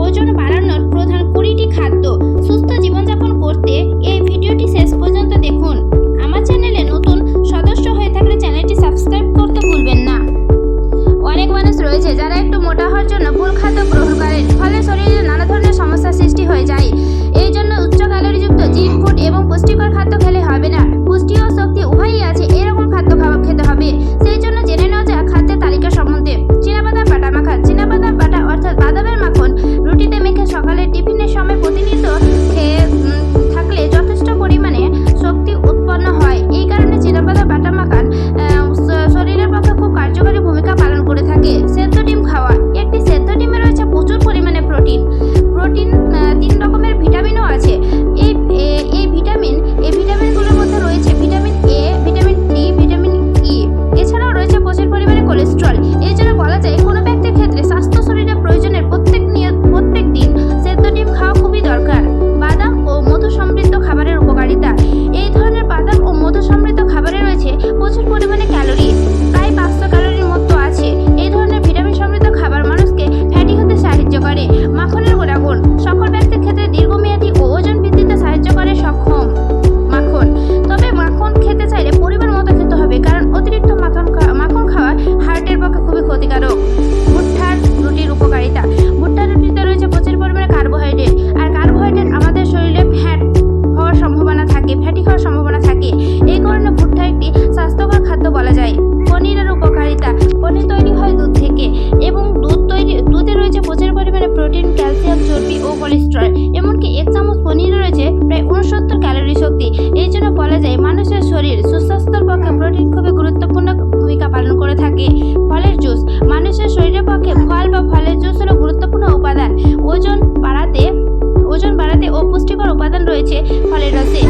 ওজন বাড়ানোর প্রধান 20টি খাদ্য। সুস্থ জীবনযাপন করতে এই ভিডিওটি শেষ পর্যন্ত দেখুন। আমার চ্যানেলে নতুন সদস্য হয়ে থাকলে চ্যানেলটি সাবস্ক্রাইব করতে ভুলবেন না। অনেক মানুষ রয়েছে যারা একটু মোটা হওয়ার জন্য ভুল খাদ্য গ্রহণ করেন, ফলে শরীরে নানা ধরনের সমস্যার সৃষ্টি হয়ে যায়। এই জন্য উচ্চ ক্যালোরিযুক্ত জিঙ্ক ফুড এবং পুষ্টিকর খাদ্য খেলে হবে না। পুষ্টি ও শক্তি উভয়ই আছে এরকম খাদ্য খেতে হবে। সেই জন্য জেনে নেওয়া যাক খাদ্যের তালিকা সম্বন্ধে। চীনাবাদাম বাটা মাখা। চীনাবাদাম বাটা অর্থাৎ বাদামের মাখন রুটিতে মেখে সকালের টিফিনের সময় প্রতিনিয়ত খেয়ে থাকলে যথেষ্ট পরিমাণে শক্তি উৎপন্ন হয়। এই কারণে চীনাবাদাম বাটা মাখন শরীরের পক্ষে খুব কার্যকরী ভূমিকা পালন করে থাকে। সেদ্ধ ডিম খাওয়া। একটি সেদ্ধ ডিমে রয়েছে প্রচুর পরিমাণে প্রোটিন। 3 রকমের ভিটামিনও আছে। এই ভিটামিনগুলোর মধ্যে রয়েছে vitamin A, vitamin D, vitamin E. এছাড়াও রয়েছে প্রচুর পরিমাণে কোলেস্টেরল। এই জন্য বলা যায় কোনো ব্যক্তির ক্ষেত্রে স্বাস্থ্য শরীরের প্রয়োজনের প্রত্যেক দিন সেদ্ধ ডিম খাওয়া খুবই দরকার। বাদাম ও মধু সমৃদ্ধ খাবারের উপকারিতা। এই ধরনের বাদাম ও মধু সমৃদ্ধ খাবারে রয়েছে প্রচুর পরিমাণে ক্যালোরি, প্রায় 500 ক্যালোরির মতো আছে। এই ধরনের ভিটামিন সমৃদ্ধ খাবার মানুষকে ফ্যাটি হতে সাহায্য করে। মাখনের গুণাগুণ। সকল ব্যক্তির ক্ষেত্রে দীর্ঘমেয়াদী ও ওজন বৃদ্ধিতে সাহায্য করে সক্ষম মাখন। তবে মাখন খেতে চাইলে পরিমাণ মতো খেতে হবে, কারণ অতিরিক্ত মাখন খাওয়া হার্টের পক্ষে খুবই ক্ষতিকারক। ভুট্টার রুটির উপকারিতা। ভুট্টার রুটিতে রয়েছে প্রচুর পরিমাণে কার্বোহাইড্রেট, আর কার্বোহাইড্রেট আমাদের শরীরে ফ্যাটি হওয়ার সম্ভাবনা থাকে। এই কারণে ভুট্টা একটি স্বাস্থ্যকর খাদ্য বলা যায়। পনিরের উপকারিতা। পনির তৈরি হয় দুধ থেকে, এবং দুধে রয়েছে প্রচুর পরিমাণে প্রোটিন, ক্যালসিয়াম, চর্বি ও কোলেস্টেরল। এমনকি 1 চামচ পনিরে রয়েছে প্রায় 69 ক্যালোরি শক্তি। এই জন্য বলা যায় মানুষের শরীর সুস্বাস্থ্যের পক্ষে প্রোটিন খুবই গুরুত্বপূর্ণ ভূমিকা পালন করে থাকে। ফলের জুস। মানুষের শরীরের পক্ষে ফল বা ফলের জুস হলো গুরুত্বপূর্ণ উপাদান। ওজন বাড়াতে ও পুষ্টিকর উপাদান রয়েছে ফলের রসে।